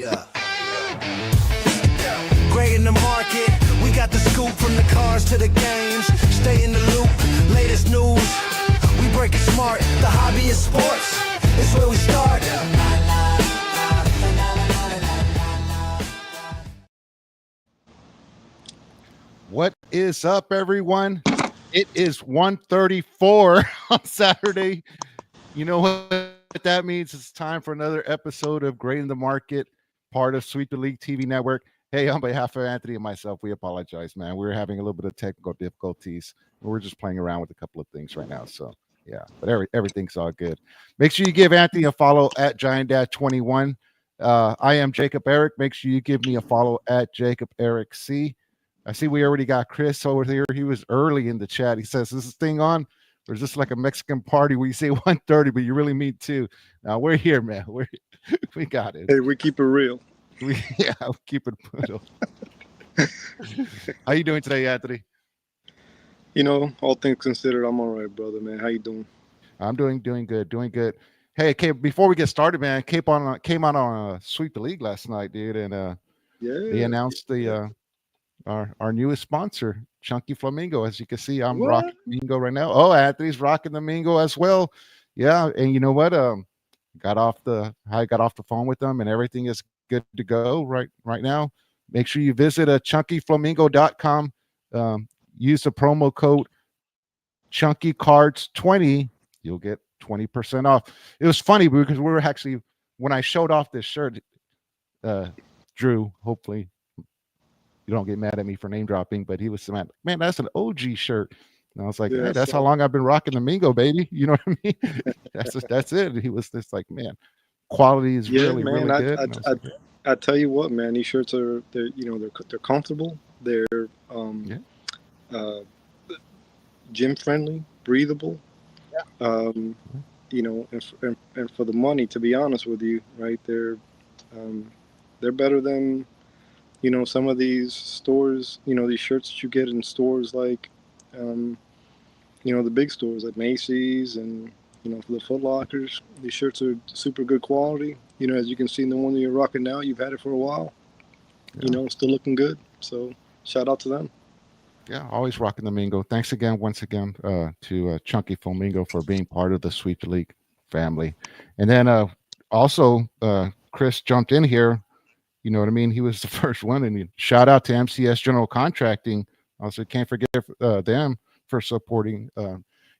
Yeah. Gray in the market, we got the scoop from the cars to the games. Stay in the loop, latest news. We break it smart, the hobby is sports. It's where we start. What is up, everyone? It is 1:34 on Saturday. You know what that means? It's time for another episode of Great in the Market, part of Sweep the League TV network. Hey, on behalf of Anthony and myself, we apologize, man. We're having a little bit of technical difficulties. We're just playing around with a couple of things right now. So, yeah, but everything's all good. Make sure you give Anthony a follow at GiantDad21. I am Jacob Eric. Make sure you give me a follow at Jacob Eric C. I see we already got Chris over here. He was early in the chat. He says, is this thing on? Or is this like a Mexican party where you say 1:30, but you really mean 2? Now, we're here, man. We got it. Hey, we keep it real. We keep it brutal. How you doing today, Anthony? You know, all things considered, I'm all right, brother, man. How you doing? I'm doing good. Hey, Cape, before we get started, man, Cape came out on Sweep the League last night, dude, and they announced our newest sponsor, Chunky Flamingo. As you can see, I'm rocking Flamingo right now. Oh, Anthony's rocking the Mingo as well. Yeah, and you know what? I got off the phone with them, and everything is good to go right now. Make sure you visit chunkyflamingo.com. Use the promo code ChunkyCards20. You'll get 20% off. It was funny because we were actually, when I showed off this shirt, Drew, hopefully you don't get mad at me for name dropping, but he was mad. Man, that's an OG shirt. And I was like, hey, that's how long I've been rocking the Mingo, baby. You know what I mean? That's it. He was just like, man, quality is really good. I tell you what, man, these shirts they're comfortable. They're gym friendly, breathable. Yeah. You know, and for the money, to be honest with you, right? They're better than, you know, some of these stores, you know, these shirts that you get in stores like, you know, the big stores like Macy's and, you know, the Foot Lockers. These shirts are super good quality. You know, as you can see in the one that you're rocking now, you've had it for a while. Yeah. You know, still looking good. So shout out to them. Yeah, always rocking the Mingo. Thanks again, once again, to Chunky Flamingo for being part of the Sweep the League family. And then also, Chris jumped in here. You know what I mean? He was the first one. And shout out to MCS General Contracting. Also, can't forget them for supporting.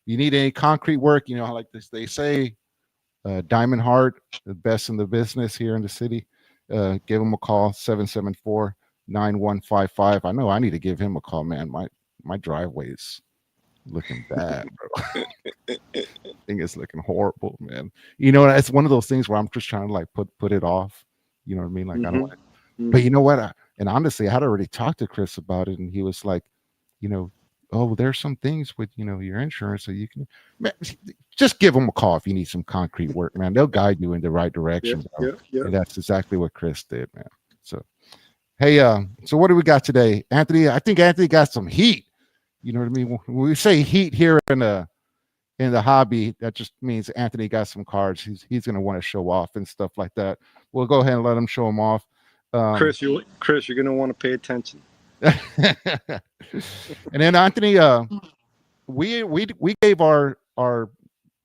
You need any concrete work, you know, like this, they say, Diamond Heart, the best in the business here in the city. Give them a call, 774-9155. I know I need to give him a call, man. My driveway is looking bad, bro. I think it's looking horrible, man. You know, it's one of those things where I'm just trying to like put it off. You know what I mean? Like, I don't want it. But you know what? And honestly, I had already talked to Chris about it, and he was like, you know, oh, there's some things with, you know, your insurance that you can, man, just give them a call if you need some concrete work, man. They'll guide you in the right direction. Yeah. And that's exactly what Chris did, man. So, hey, so what do we got today? Anthony, I think Anthony got some heat. You know what I mean? When we say heat here in the hobby, that just means Anthony got some cards. He's going to want to show off and stuff like that. We'll go ahead and let him show them off. Chris, you're going to want to pay attention. And then Anthony, we gave our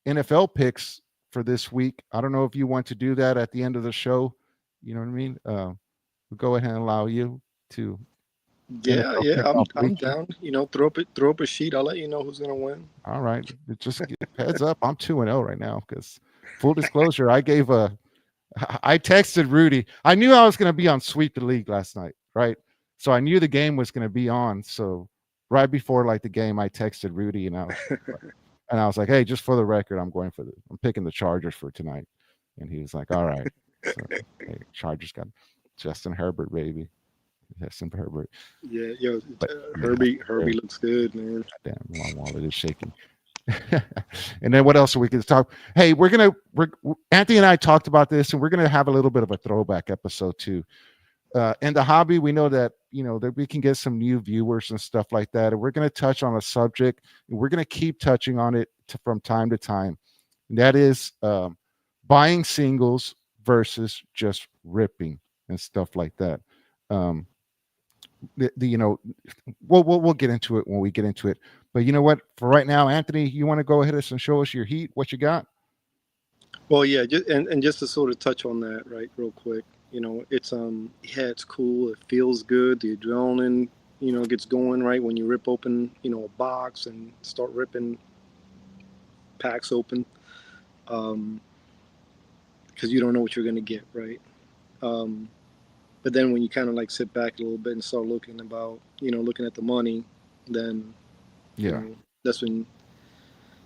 NFL picks for this week. I don't know if you want to do that at the end of the show. You know what I mean? We'll go ahead and allow you to. Yeah, I'm down. You know, throw up a sheet. I'll let you know who's gonna win. All right, just heads up. I'm 2-0 right now because, full disclosure, I texted Rudy. I knew I was gonna be on Sweep the League last night, right? So I knew the game was gonna be on. So right before like the game, I texted Rudy and I was like, hey, just for the record, I'm picking the Chargers for tonight. And he was like, all right. So, hey, Chargers got Justin Herbert, baby. Justin Herbert. Yeah, Herbie looks good, man. Damn, my wallet is shaking. And then what else are we going to talk? Hey, Anthony and I talked about this, and we're going to have a little bit of a throwback episode too. In the hobby, we know that, you know, that we can get some new viewers and stuff like that. And we're going to touch on a subject, and we're going to keep touching on it from time to time. And that is buying singles versus just ripping. and stuff like that. Um, the you know, we'll get into it when we get into it. But you know what? For right now, Anthony, you want to go ahead and show us your heat? What you got? Well, yeah, and just to sort of touch on that, right, real quick. It's yeah, it's cool. It feels good. The adrenaline, gets going right when you rip open, a box and start ripping packs open, um, because you don't know what you're gonna get, right? Um, but then when you kind of like sit back a little bit and start looking at the money, then you Yeah. know that's when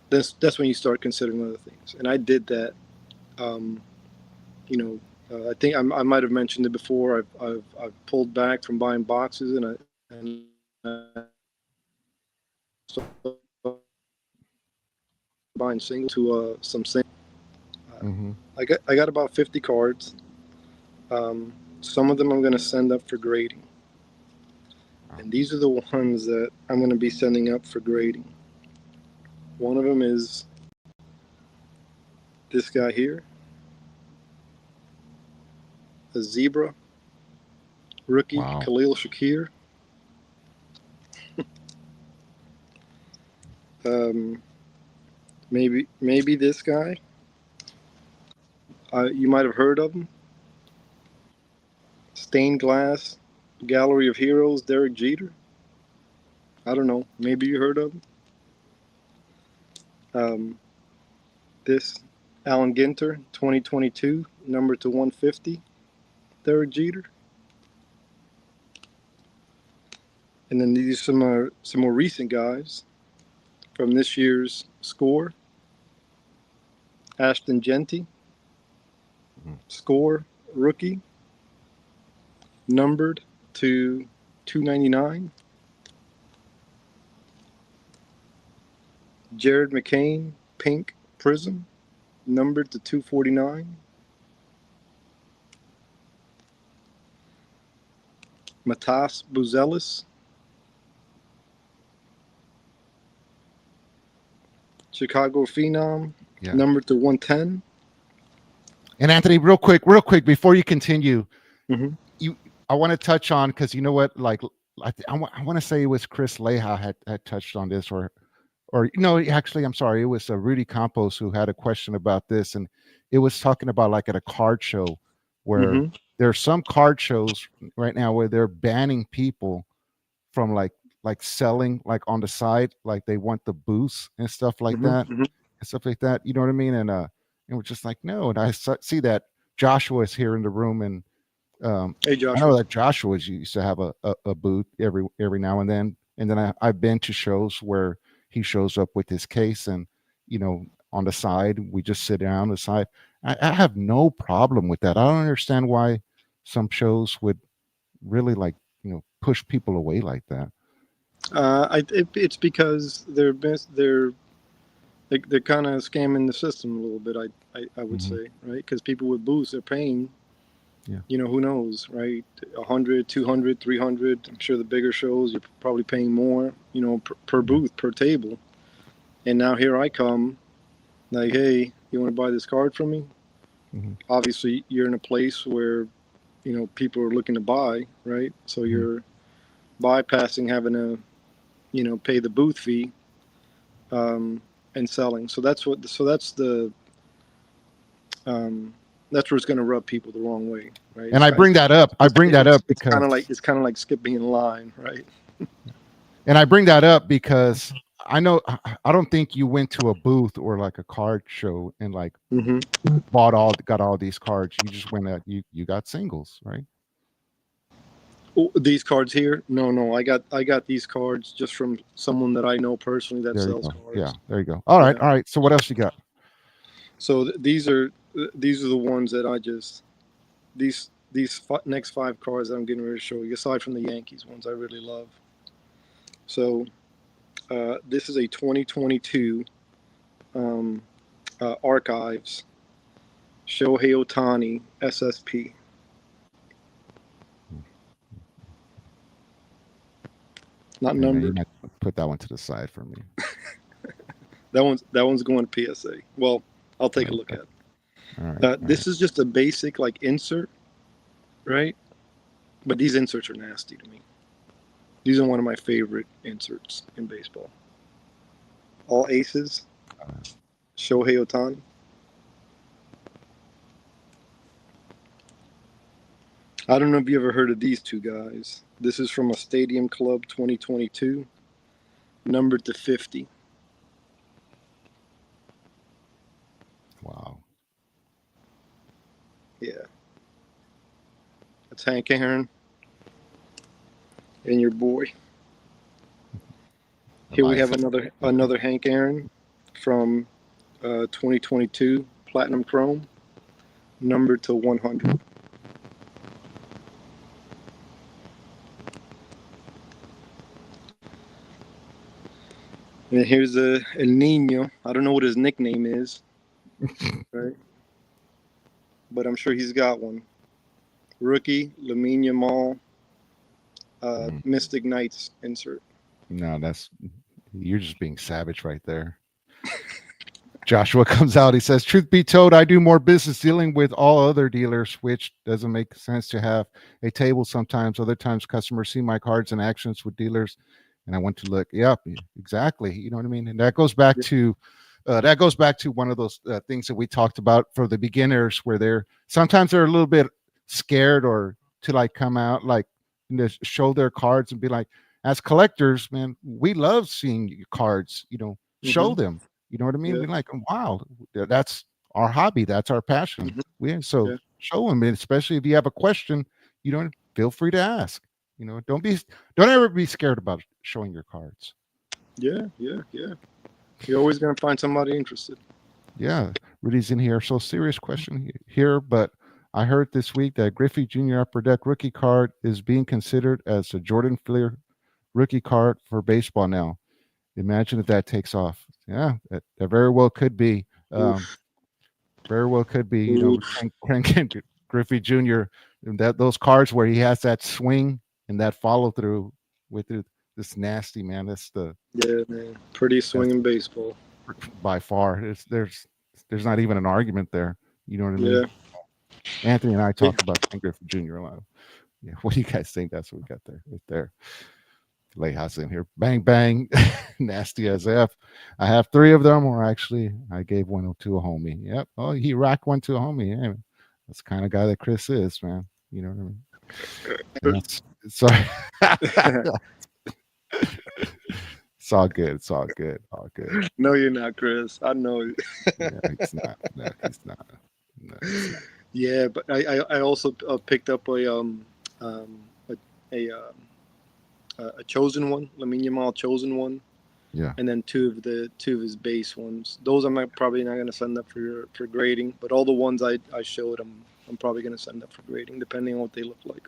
that's when you start considering other things. And I did that. Um, you know, I think I might have mentioned it before. I've pulled back from buying boxes, and I started buying singles to some singles. Mm-hmm. I got about 50 cards. Some of them I'm going to send up for grading, Wow. and these are the ones that I'm going to be sending up for grading. One of them is this guy here, a zebra rookie Wow. Khalil Shakir. Um, maybe this guy. You might have heard of him. Stained glass gallery of heroes, Derek Jeter. I don't know. Maybe you heard of him. Um, this Alan Ginter, 2022, number to 150, Derek Jeter. And then these are some more recent guys from this year's score. Ashton Genty, Mhm. score rookie, numbered to 299. Jared McCain, pink prism, numbered to 249. Matas Buzelis, Chicago Phenom, Yeah. numbered to 110. And Anthony, real quick, before you continue, Mm-hmm. you I want to touch on, because you know what, like I want to say it was Chris Leha had touched on this, or no, actually, I'm sorry, it was Rudy Campos who had a question about this, and it was talking about like at a card show where Mm-hmm. there's some card shows right now where they're banning people from like selling like on the side, like they want the booths and stuff like Mm-hmm. that Mm-hmm. and stuff like that. You know what I mean? And we're just like, no. And see that Joshua is here in the room, and Hey, I know Joshua. that Joshua used to have a booth every now and then. And then I've been to shows where he shows up with his case, and on the side we just sit down on the side. I have no problem with that. I don't understand why some shows would really like push people away like that. It's because they're kind of scamming the system a little bit. I would Hmm. say, right, because people with booths are paying. Yeah. Who knows, right? 100, 200, 300. I'm sure the bigger shows you're probably paying more. Per Yeah. booth, per table. And now here I come, like, hey, you want to buy this card from me? Hmm. Obviously, you're in a place where people are looking to buy, right? So Hmm. you're bypassing having to pay the booth fee, and selling. So um, that's where it's going to rub people the wrong way, right? And I bring that up. I bring that up It's kind because of like skipping in line, right? And I bring that up because I know I don't think you went to a booth or like a card show and like Mm-hmm. got all these cards. You just went out, you got singles, right? Oh, these cards here? No, no. I got these cards just from someone that I know personally that There you sells go. Yeah, cards. there you go. All right, Yeah. all right. So what else you got? So these are the ones that I just next five cards that I'm getting ready to show you. Aside from the Yankees ones, I really love. So this is a 2022 um, archives Shohei Otani SSP. Not Yeah, man, you numbered. might put that one to the side for me. That one's going to PSA. Well, I'll take a look Okay. at it. All right. All right. This is just a basic like insert, right? But these inserts are nasty to me. These are one of my favorite inserts in baseball. All aces, Uh, Shohei Otani. I don't know if you ever heard of these two guys. This is from a Stadium Club 2022, numbered to 50. wow. Yeah, that's Hank Aaron and your boy. The Here we life. have another Hank Aaron from 2022 Platinum Chrome, numbered to 100. And here's a El Nino. I don't know what his nickname is, right? But I'm sure he's got one. Rookie Lamine Yamal, Mm. Mystic Knights insert. No, that's you're just being savage right there. Joshua comes out. He says, "Truth be told, I do more business dealing with all other dealers, which doesn't make sense to have a table sometimes. Other times, customers see my cards and actions with dealers, and I want to look. Yep, exactly. You know what I mean. And that goes back to one of those things that we talked about for the beginners, where they're a little bit scared or to like come out like and to show their cards and be like, as collectors, man, we love seeing your cards. Show Mm-hmm. them. You know what I mean? Yeah. We're like, wow, that's our hobby. That's our passion. Mm-hmm. So Yeah. show them, and especially if you have a question, feel free to ask. Don't ever be scared about showing your cards. Yeah. Yeah. Yeah. You're always gonna find somebody interested. Yeah, Rudy's in here. So serious question here, but I heard this week that Griffey Jr. Upper Deck rookie card is being considered as a Jordan Fleer rookie card for baseball now. Imagine if that takes off. Yeah, that very well could be. Oof. Very well could be. Oof. Ken Griffey Jr. And that those cards where he has that swing and that follow through with this nasty man. Yeah, man. Pretty That's swinging baseball. by far. There's not even an argument there. You know what I mean? Yeah. Anthony and I Big. talk about Ken Griffey Jr. a lot. Yeah, what do you guys think? That's what we got there, right there. Lejas in here, bang bang, nasty as f. I have three of them, or actually, I gave one to a homie. Yep. Oh, he racked one to a homie. Yeah, that's the kind of guy that Chris is, man. You know what I mean? That's sorry. It's all good. It's all good. All good. No, you're not, Chris. I know. Yeah, he's not. No, he's not. No, he's not. Yeah, but I also picked up um a a, um, a chosen one, Lamine Yamal chosen one, Yeah. and then two of his base ones. Those probably not gonna send up for grading, but all the ones I showed I'm probably gonna send up for grading depending on what they look like.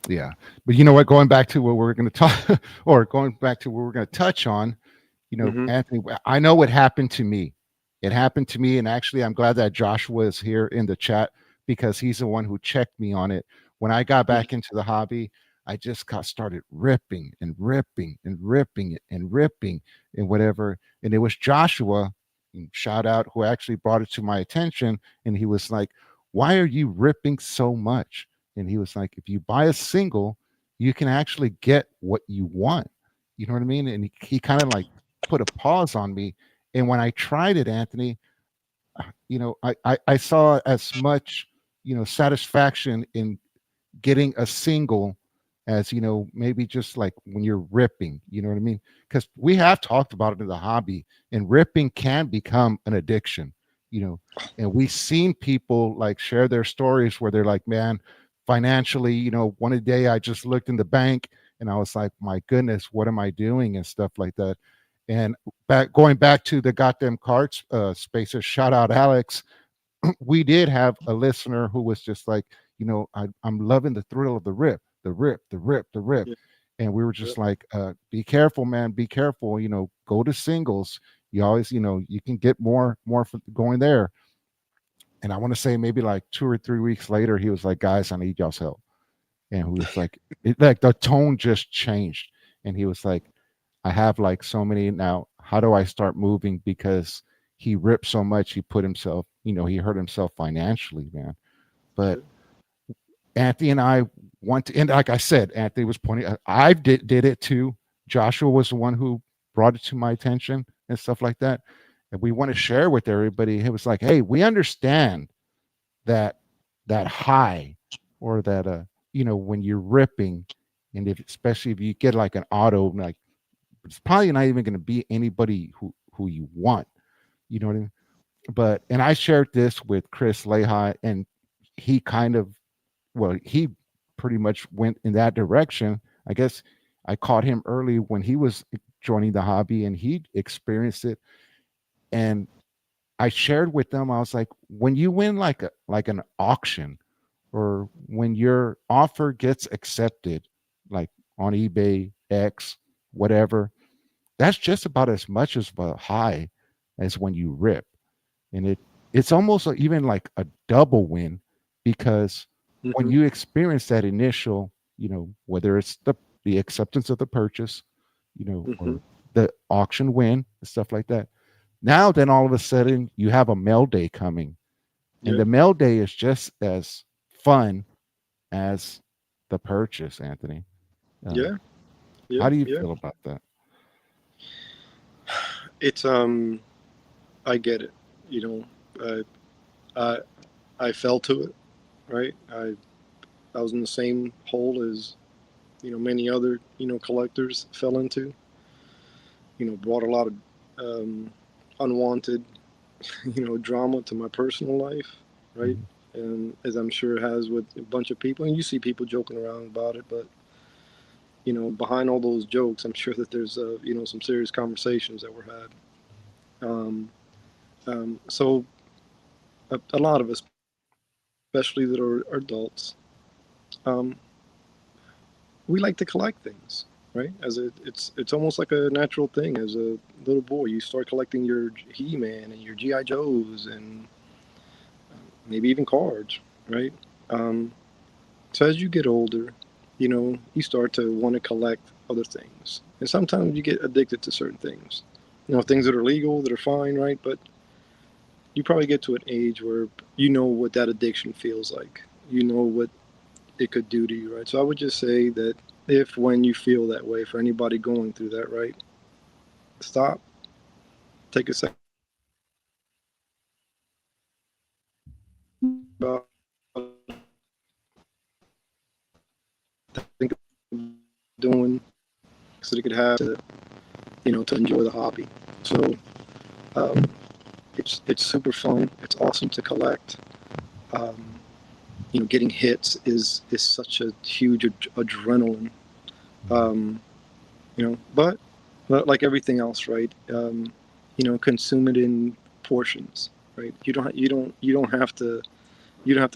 Yeah. But you know what? Going back to what we're going to talk, or going back to what we're going to touch on, Mm-hmm. Anthony, I know what happened to me. It happened to me. And actually, I'm glad that Joshua is here in the chat because he's the one who checked me on it. When I got back into the hobby, I just got started ripping and ripping and ripping and ripping and whatever. And it was Joshua, shout out, who actually brought it to my attention. And he was like, why are you ripping so much? And he was like, if you buy a single, you can actually get what you want. You know what I mean? And he kind of like put a pause on me. And when I tried it, Anthony, I saw as much, satisfaction in getting a single as, maybe just like when you're ripping, you know what I mean? Because we have talked about it in the hobby, and ripping can become an addiction, and we've seen people like share their stories where they're like, man, financially, one day I just looked in the bank and I was like, my goodness, what am I doing and stuff like that. And going back to the goddamn cards spaces, shout out Alex. We did have a listener who was just like, I'm loving the thrill of the rip, the rip, the rip, the rip. Yeah. And we were Yeah. just like, be careful, man, be careful, go to singles. You always, you can get more for going there. And I want to say maybe like 2 or 3 weeks later, he was like, guys, I need y'all's help. And he was like, like the tone just changed. And he was like, I have like so many now. How do I start moving? Because he ripped so much, he put himself, he hurt himself financially, man. But Anthony and I want to, and like I said, Anthony was pointing. I did it too. Joshua was the one who brought it to my attention and stuff like that. And we want to share with everybody. It was like, hey, we understand that high, or that when you're ripping, and if especially if you get like an auto, like it's probably not even going to be anybody who you want. You know what I mean? But and I shared this with Chris Lehi, and he kind of, well, he pretty much went in that direction. I guess I caught him early when he was joining the hobby, and he experienced it. And I shared with them, I was like, when you win like an auction, or when your offer gets accepted, like on eBay, X, whatever, that's just about as much as a high as when you rip. And it's almost even like a double win, because when Hmm. you experience that initial, whether it's the acceptance of the purchase, Hmm. or the auction win and stuff like that. Now then all of a sudden you have a mail day coming, and Yeah. the mail day is just as fun as the purchase, Anthony. Yeah. Yeah. How do you Yeah. feel about that? It's I get it. You know, I I fell to it, right? I was in the same hole as many other collectors fell into. Brought a lot of um, unwanted drama to my personal life, right? Mhm. And as I'm sure it has with a bunch of people, and you see people joking around about it, but behind all those jokes, I'm sure that there's some serious conversations that were had. Um, so a lot of us, especially that are adults, um, we like to collect things, right? It's almost like a natural thing. As a little boy, you start collecting your He-Man and your GI Joes, and maybe even cards, right? Um, so as you get older, you start to want to collect other things, and sometimes you get addicted to certain things. Things that are legal, that are fine, right? But you probably get to an age where you know what that addiction feels like. You know what it could do to you, right? So I would just say that if when you feel that way, for anybody going through that, right, stop, take a second, think about it, think of doing so they could have to enjoy the hobby. So um, it's super fun. It's awesome to collect. Um, getting hits is such a huge adrenaline. Mhm. Um, but like everything else, right? Consume it in portions, right? You don't have to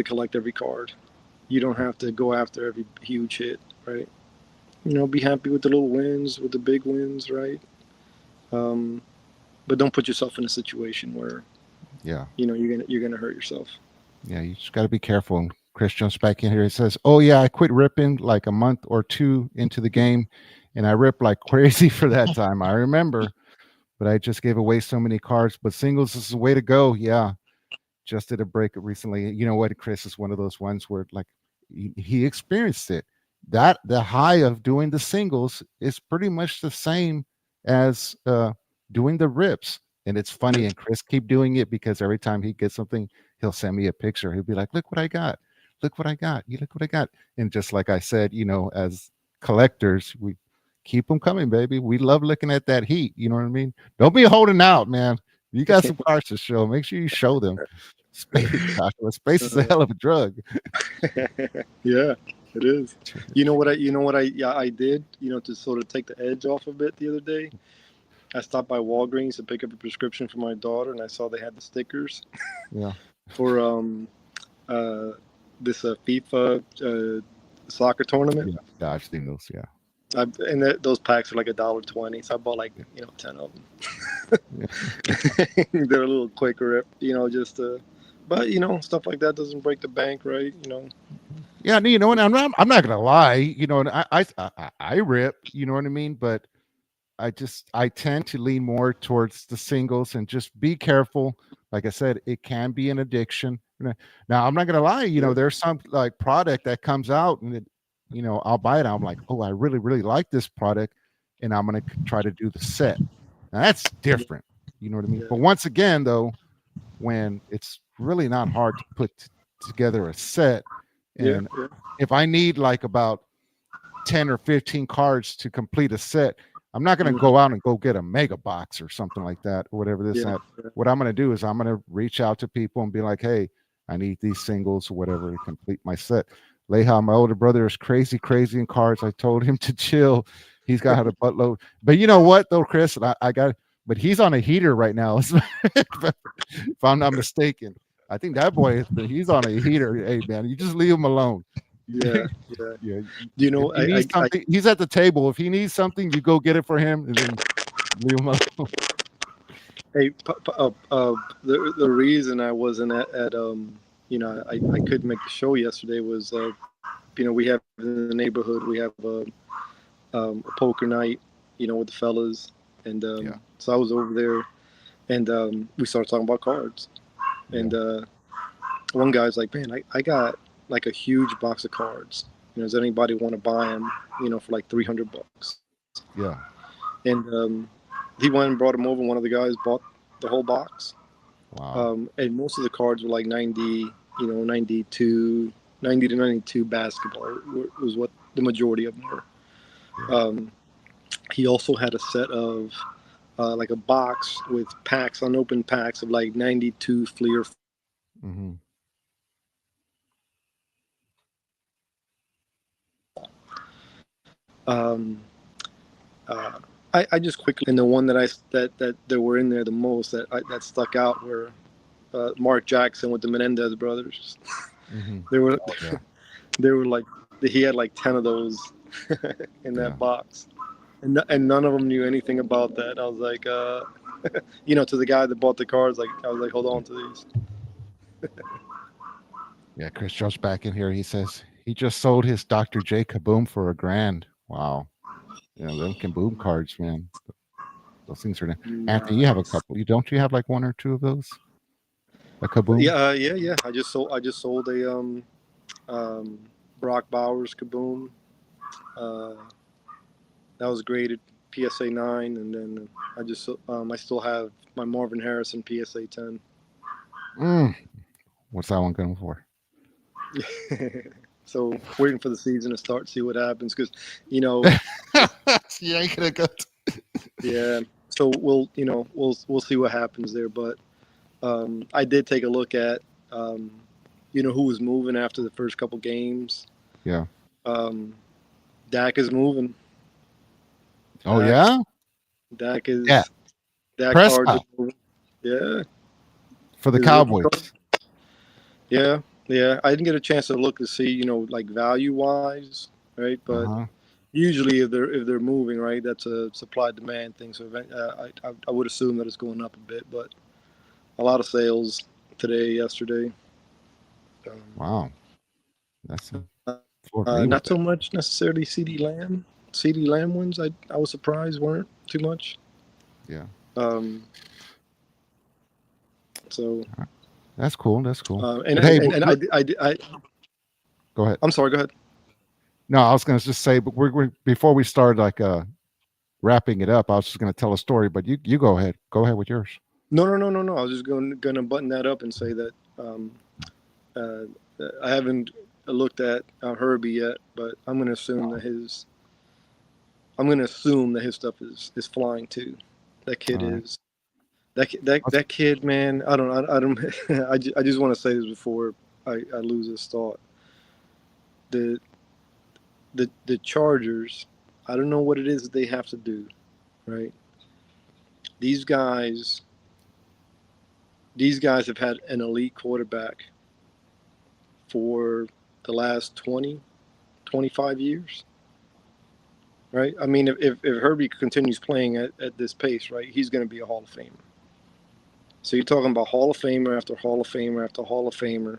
collect every card. You don't have to go after every huge hit, right? Be happy with the little wins, with the big wins, right? Um, but don't put yourself in a situation where Yeah. you're gonna hurt yourself. Yeah, you just got to be careful. And Chris jumps back in here. He says, "Oh yeah, I quit ripping like a month or two into the game, and I ripped like crazy for that time. I remember, but I just gave away so many cards. But singles is the way to go. Yeah, just did a break recently. You know what, Chris is one of those ones where like he experienced it. That the high of doing the singles is pretty much the same as doing the rips. And it's funny. And Chris keep doing it because every time he gets something, he'll send me a picture. He'll be like, "Look what I got! Look what I got! You look what I got!" And just like I said, as collectors, we keep them coming, baby. We love looking at that heat. You know what I mean? Don't be holding out, man. You got some cards to show. Make sure you show them. Space, Joshua. Space is a Uh, hell of a drug. yeah, it is. You know what I did, to sort of take the edge off a bit the other day? I stopped by Walgreens to pick up a prescription for my daughter, and I saw they had the stickers Yeah. for uh, this FIFA soccer tournament. Yeah. Dodge signals. Yeah. And those packs are like $1.20, so I bought like 10 of Yeah. them. They're a little quick rip, just but stuff like that doesn't break the bank, right? Yeah. And I'm not gonna lie. And I rip. You know what I mean. But I tend to lean more towards the singles and just be careful. Like I said, it can be an addiction. Now, I'm not gonna lie, Yeah. there's some like product that comes out and I'll buy it. I'm like, oh, I really, really like this product, and I'm gonna try to do the set. Now that's Yeah. different. You know what I mean? Yeah. But once again, though, when it's really not hard to put together a set, Yeah. and Yeah. if I need like about 10 or 15 cards to complete a set, I'm not going to Mhm. go out and go get a mega box or something like that or whatever this Yeah. that. Yeah. What I'm going to do is I'm going to reach out to people and be like, hey, I need these singles or whatever to complete my set. Leha, my older brother, is crazy, crazy in cards. I told him to chill. He's got a buttload. But you know what, though, Chris? I got, but he's on a heater right now, if I'm not mistaken. I think that boy is, but he's on a heater. Hey, man, you just leave him alone. Yeah. Yeah. Yeah, Do you if know? he needs something, he's at the table. If he needs something, you go get it for him, and then leave him alone. Hey, the reason I wasn't I couldn't make the show yesterday was, we have in the neighborhood, we have a poker night, with the fellas, and Yeah, so I was over there, and we started talking about cards, yeah, and one guy's like, man, I got like a huge box of cards. Does anybody want to buy them? For like $300. yeah. And he went and brought them over. One of the guys bought the whole box. Wow. And most of the cards were like 90, 92, 90 to 92 basketball was what the majority of them were. Yeah. He also had a set of like a box with packs, unopened packs of like 92 Fleer. Mm-hmm. Um, I just quickly, and the one that there were in there the most that stuck out were Mark Jackson with the Menendez brothers. Mm-hmm. They were Oh, yeah, they were like he had like 10 of those in yeah, that box, and none of them knew anything about that. I was like, to the guy that bought the cards, like I was like, hold on to these. yeah. Chris Joe's back in here. He says he just sold his Dr. J Kaboom for $1,000. Wow. Them Kaboom cards, man. Those things are. Anthony, you have a Nice. couple. You have like one or two of those? A Kaboom? Yeah. I just sold a um, Brock Bowers Kaboom. Uh, that was graded PSA 9, and then I still have my Marvin Harrison PSA 10. Mm. What's that one going for? So waiting for the season to start, see what happens, because Yeah, I could have got. yeah. So we'll see what happens there, but I did take a look at who was moving after the first couple games. Yeah. Um, Dak is moving. Oh Dak, yeah. Dak Yeah. is Dak cards are Prescott moving. Yeah, for the his rookie card. Cowboys. Yeah, yeah. I didn't get a chance to look to see, like value wise, right? Uh But huh. usually, if they're moving, right, that's a supply demand thing. So I would assume that it's going up a bit, but a lot of sales today, yesterday. Um, Wow. That's for me with Not that. so much necessarily CD Lamb. CD Lamb ones, I was surprised weren't too much. Yeah. Um, so That's cool. That's cool. and But hey, and, and I go ahead. I'm sorry. Go ahead. No, I was going to just say, but we're before we start like wrapping it up, I was just going to tell a story. But you go ahead. Go ahead with yours. No. I was just gonna button that up and say that uh, I haven't looked at Herbie yet, but I'm gonna assume that his stuff is flying too. That kid All right. is that kid, man. I don't I just want to say this before I lose this thought. The the Chargers, I don't know what it is that they have to do, right? These guys these guys have had an elite quarterback for the last 20, 25 years, right? I mean, if Herbie continues playing at this pace, right, he's going to be a Hall of Famer. So you're talking about Hall of Famer after Hall of Famer after Hall of Famer.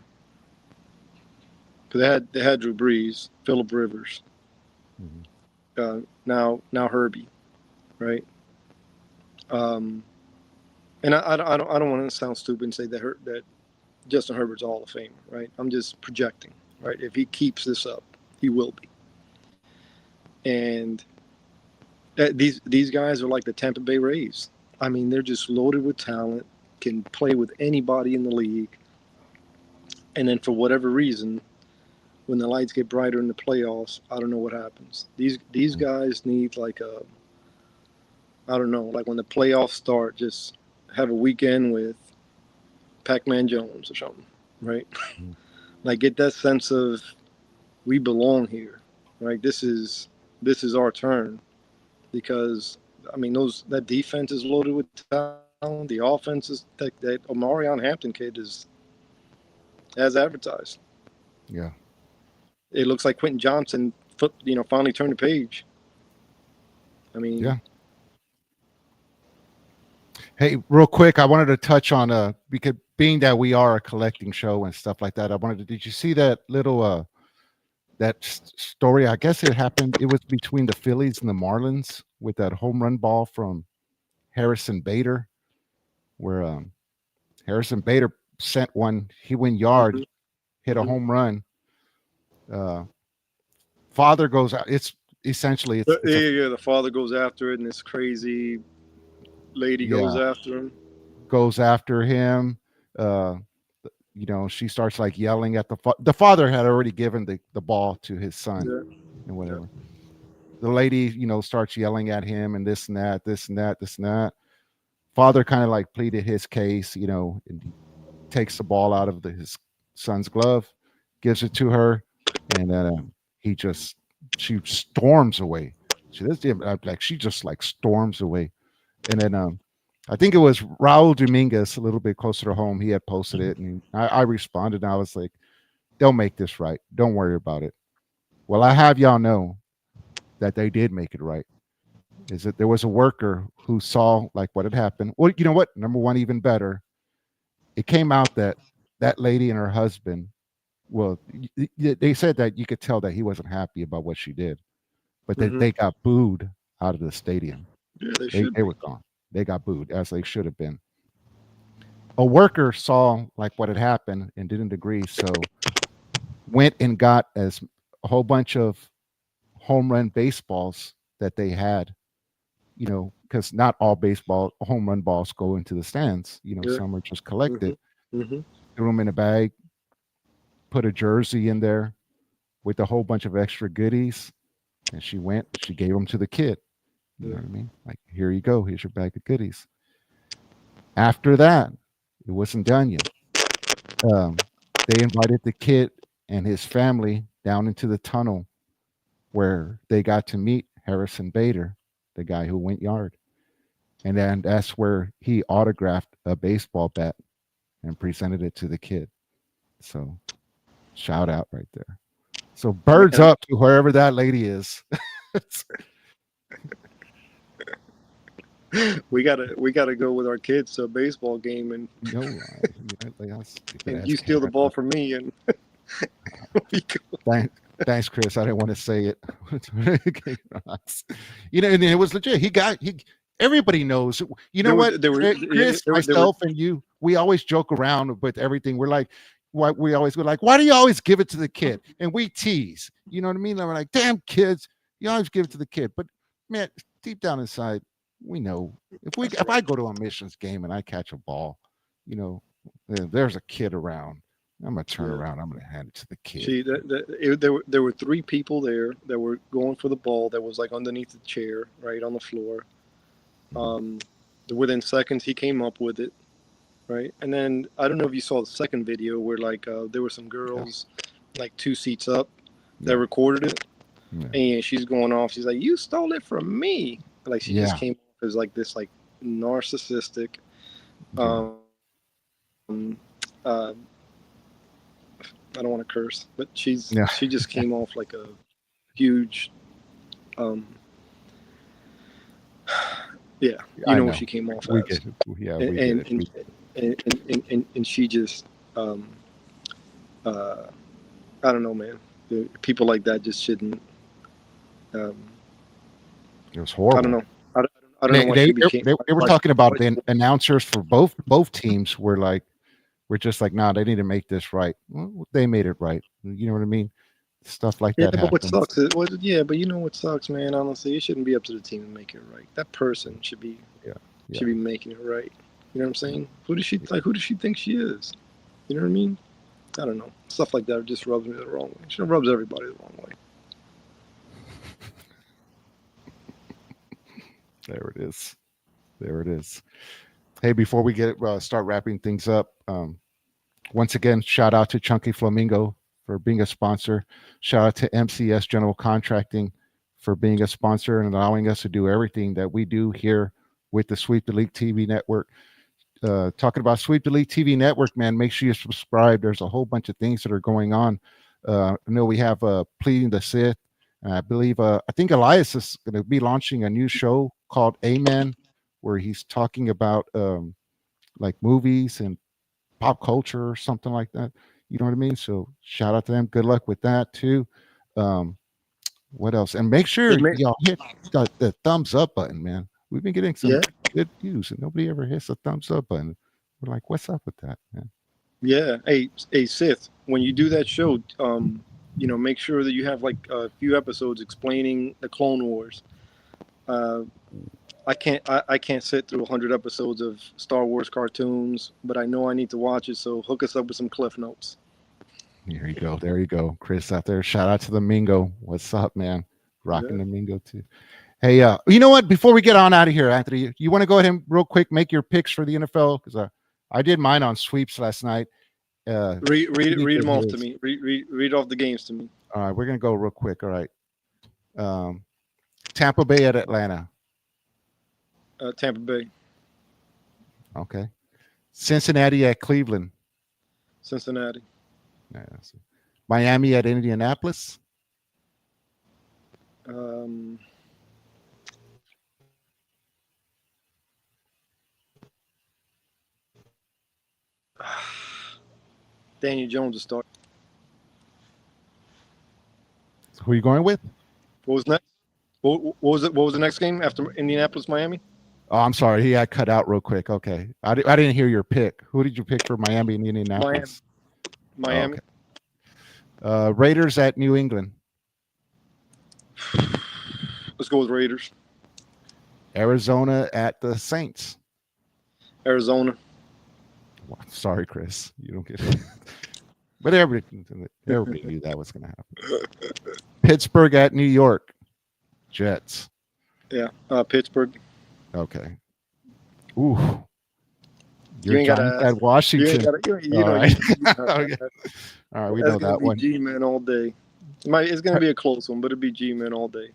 Because they had Drew Brees, Phillip Rivers, Mhm. now Herbie. right? Um, and I don't want to sound stupid and say that Justin Herbert's a Hall of Famer, right? I'm just projecting, right? If he keeps this up, he will be. And these guys are like the Tampa Bay Rays. I mean, they're just loaded with talent, can play with anybody in the league, and then for whatever reason, when the lights get brighter in the playoffs, I don't know what happens. These guys need like a, I don't know, like when the playoffs start, just have a weekend with Pac-Man Jones or something, right? Like get that sense of we belong here, right? This is our turn because I mean that defense is loaded with talent. The offense is that Omarion Hampton kid is as advertised. Yeah. It looks like Quentin Johnson, finally turned the page. I mean, Yeah. Hey, real quick, I wanted to touch on because being that we are a collecting show and stuff like that, I wanted to. Did you see that little story? I guess it happened. It was between the Phillies and the Marlins with that home run ball from Harrison Bader, where Harrison Bader sent one. He went yard, mhm, hit a mhm. home run. Uh, Father goes out. It's essentially it's a Yeah. The father goes after it, and this crazy lady goes yeah, after him. goes after him. Uh, she starts like yelling at the father had already given the ball to his son Yeah, and yeah, whatever. The lady, starts yelling at him and this and that, this and that, this and that. Father kind of like pleaded his case, and he takes the ball out of his son's glove, gives it to her, and then he just she storms away. She just like storms away, and then I think it was Raul Dominguez, a little bit closer to home. He had posted it, and I responded, and I was like, "They'll make this right. Don't worry about it." Well, I have y'all know that they did make it right. Is that there was a worker who saw like what had happened. Well, you know what? Number one, even better, it came out that that lady and her husband. Well, they said that you could tell that he wasn't happy about what she did, but hmm they got booed out of the stadium. yeah. They They should be. were gone. They got booed as they should have been. A worker saw like what had happened and didn't agree, so went and got as a whole bunch of home run baseballs that they had, because not all baseball home run balls go into the stands. Yeah. Some are just hmm collected, hmm threw them in a bag, put a jersey in there with a whole bunch of extra goodies, and she gave them to the kid. You know Yeah. what I mean? Like, here you go, here's your bag of goodies. After that, it wasn't done yet. Um, they invited the kid and his family down into the tunnel where they got to meet Harrison Bader, the guy who went yard. And then that's where he autographed a baseball bat and presented it to the kid. So shout out right there. So birds Man, up to wherever that lady is. we gotta go with our kids to a baseball game, and No, you better you ask steal the Karen. ball from me, and we go. Thanks, Chris. I didn't want to say it. Okay, Ross. And it was legit. Everybody knows. You know There were what, there were Chris, there were myself, and you, we always joke around with everything. We're like, we always go like, why do you always give it to the kid? And we tease. You know what I mean? And we're like, damn kids, you always give it to the kid. But man, deep down inside, we know that's if right. I go to a missions game and I catch a ball, you know, there's a kid around. I'm gonna turn Yeah. around. I'm gonna hand it to the kid. See, there were three people there that were going for the ball that was like underneath the chair, right on the floor. Mhm. Um, Within seconds, he came up with it, right? And then I don't know if you saw the second video where like there were some Yeah, girls like two seats up that yeah, recorded it, yeah, and she's going off. She's like, "You stole it from me!" Like she just yeah, came off as like this like narcissistic. yeah. Um, uh, I don't want to curse, but Yeah, she just came off like a huge. Um, yeah, you I know what know. she came off We as, get it. Yeah, and we get and it. and and she just um, uh, I don't know, man. People like that just shouldn't. Um, It was I don't horrible. know. I don't I don't know They why they she they, became. they were talking about the announcers for both teams were like we're just like, nah, they need to make this right. Well, they made it right. You know what I mean? Stuff like Yeah, that but what happens. sucks is, well, yeah, but you know what sucks, man. Honestly, it shouldn't be up to the team to make it right. That person Yeah, yeah, should be making it right. You know what I'm saying? Who does she like? Who does she think she is? You know what I mean? I don't know. Stuff like that just rubs me the wrong way. She rubs everybody the wrong way. there it is. There it is. Hey, before we get start wrapping things up, once again, shout out to Chunky Flamingo for being a sponsor. Shout out to MCS General Contracting for being a sponsor and allowing us to do everything that we do here with the Sweep the League TV network. Talking about Sweep the League TV network, man, make sure you subscribe. There's a whole bunch of things that are going on. I know we have Pleading the Sith. I believe, I think Elias is going to be launching a new show called Amen, where he's talking about like movies and pop culture or something like that. You know what I mean? So shout out to them. Good luck with that too. Um, what else? And make Hey, sure man. y'all hit the thumbs up button, man. We've been getting some Yeah, good views, and nobody ever hits the thumbs up button. We're like, what's up with that, man? yeah. Hey, Sith. When you do that show, make sure that you have like a few episodes explaining the Clone Wars. Uh, I can't sit through 100 episodes of Star Wars cartoons, but I know I need to watch it. So hook us up with some cliff notes. Here you go. There you go. Chris out there. Shout out to the Mingo. What's up, man? Rocking Yeah. the Mingo too. Hey, you know what? Before we get on out of here, Anthony, you want to go ahead and real quick make your picks for the NFL? Because I did mine on sweeps last night. Read them off to me. Read off the games to me. All right, we're gonna go real quick. All right. Um, Tampa Bay at Atlanta. Tampa Bay, Okay. Cincinnati at Cleveland. Cincinnati, Yeah, Miami at Indianapolis. um, Daniel Jones to start. Who are you going with? What was next? What was it? What was the next game after Indianapolis, Miami? Oh, I'm sorry. He got cut out real quick. Okay. I didn't hear your pick. Who did you pick for Miami and Miami. Indianapolis? Miami. Oh, okay. Raiders at New England. Let's go with Raiders. Arizona at the Saints. Arizona. Sorry, Chris. You don't get it. But everybody knew that was going to happen. Pittsburgh at New York. Jets. Yeah. Pittsburgh. Okay. Ooh. You Your ain't Giants gotta at ask. Washington. You All know. right. Okay. All right, we That's know gonna that be one. G-Man all day. It's gonna be a close one, but it'll be G-Man all day.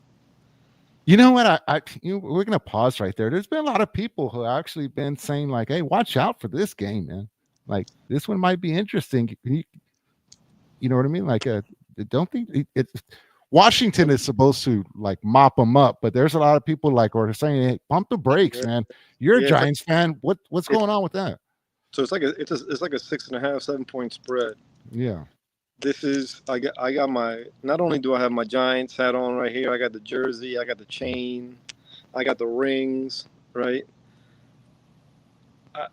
You know what? We're gonna pause right there. There's been a lot of people who have actually been saying like, "Hey, watch out for this game, man. Like this one might be interesting." You know what I mean? Like, don't think it's Washington is supposed to like mop them up, but there's a lot of people like or saying, "Hey, pump the brakes, Yeah, man. You're a yeah. Giants fan. What's It's going on with that?" so it's like a 6.5, 7 point spread. Yeah. This is I got my not only do I have my Giants hat on right here, I got the jersey, I got the chain, I got the rings, right? I,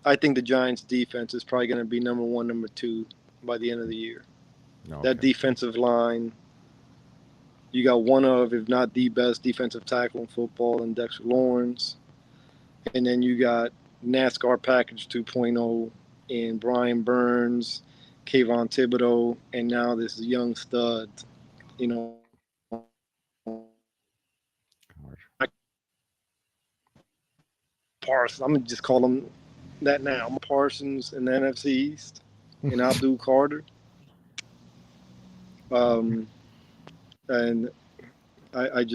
I think the Giants defense is probably going to be number one, number two by the end of the year. Okay. That defensive line, you got one of, if not the best defensive tackle in football in Dexter Lawrence. And then you got NASCAR Package 2.0 in Brian Burns, Kayvon Thibodeau, and now this young stud, you know, Parsons. I'm going to just call him that now. Parsons in the NFC East and Abdul Carter. And I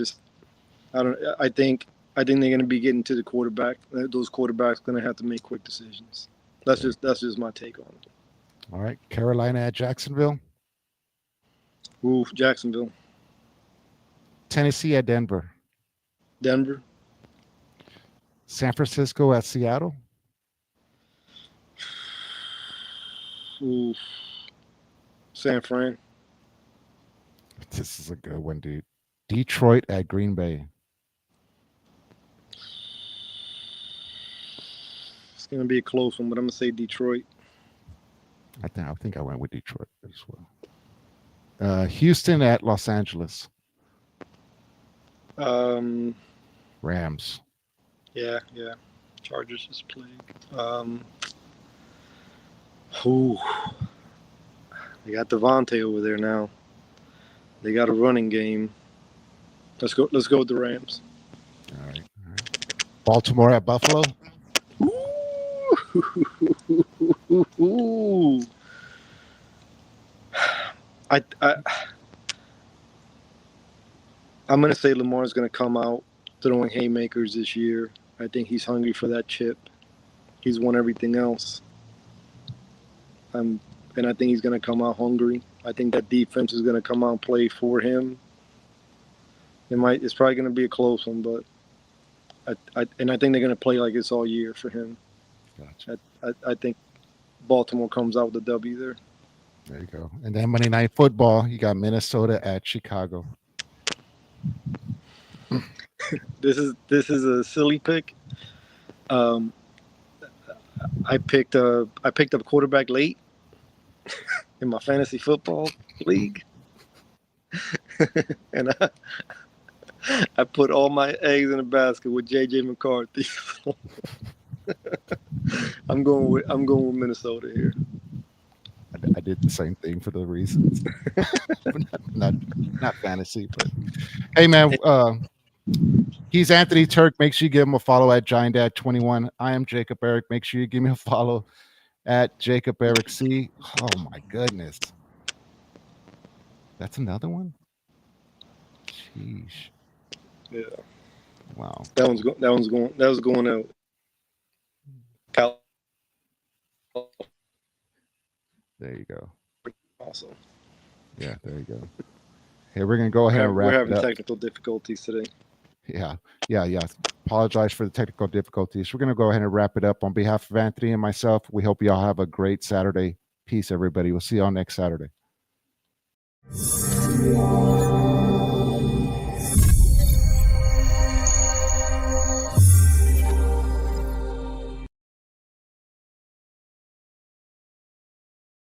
think they're going to be getting to the quarterback. Those quarterbacks going to have to make quick decisions. That's just my take on it. All right. Carolina at Jacksonville. Ooh, Jacksonville. Tennessee at Denver. Denver. San Francisco at Seattle. Ooh, San Fran. This is a good one, dude. Detroit at Green Bay. It's gonna be a close one, but I'm gonna say Detroit. I think I went with Detroit as well. Houston at Los Angeles. Um, Rams. yeah. Chargers is playing. Who? They got Devontae over there now. They got a running game. Let's go with the Rams. All right. Baltimore at Buffalo. Ooh. I'm gonna say Lamar's gonna come out throwing haymakers this year. I think he's hungry for that chip. He's won everything else. And I think he's gonna come out hungry. I think that defense is gonna come out and play for him. It's probably gonna be a close one, but I think they're gonna play like it's all year for him. Gotcha. I think Baltimore comes out with a W there. There you go. And then Monday Night Football, you got Minnesota at Chicago. This is a silly pick. I picked up quarterback late in my fantasy football league, and I put all my eggs in a basket with JJ McCarthy. I'm going with Minnesota here. I did the same thing for the reasons. not fantasy, but hey, man. He's Anthony Turk. Make sure you give him a follow at GiantDad21. I am Jacob Eric. Make sure you give me a follow at Jacob Eric C. Oh my goodness, that's another one. Sheesh. Yeah. Wow. That was going out. There you go. Awesome. Yeah, there you go. Hey, we're gonna go ahead and wrap We're it having up. technical difficulties today. Yeah. Apologize for the technical difficulties. We're gonna go ahead and wrap it up. On behalf of Anthony and myself, we hope you all have a great Saturday. Peace, everybody. We'll see you all next Saturday.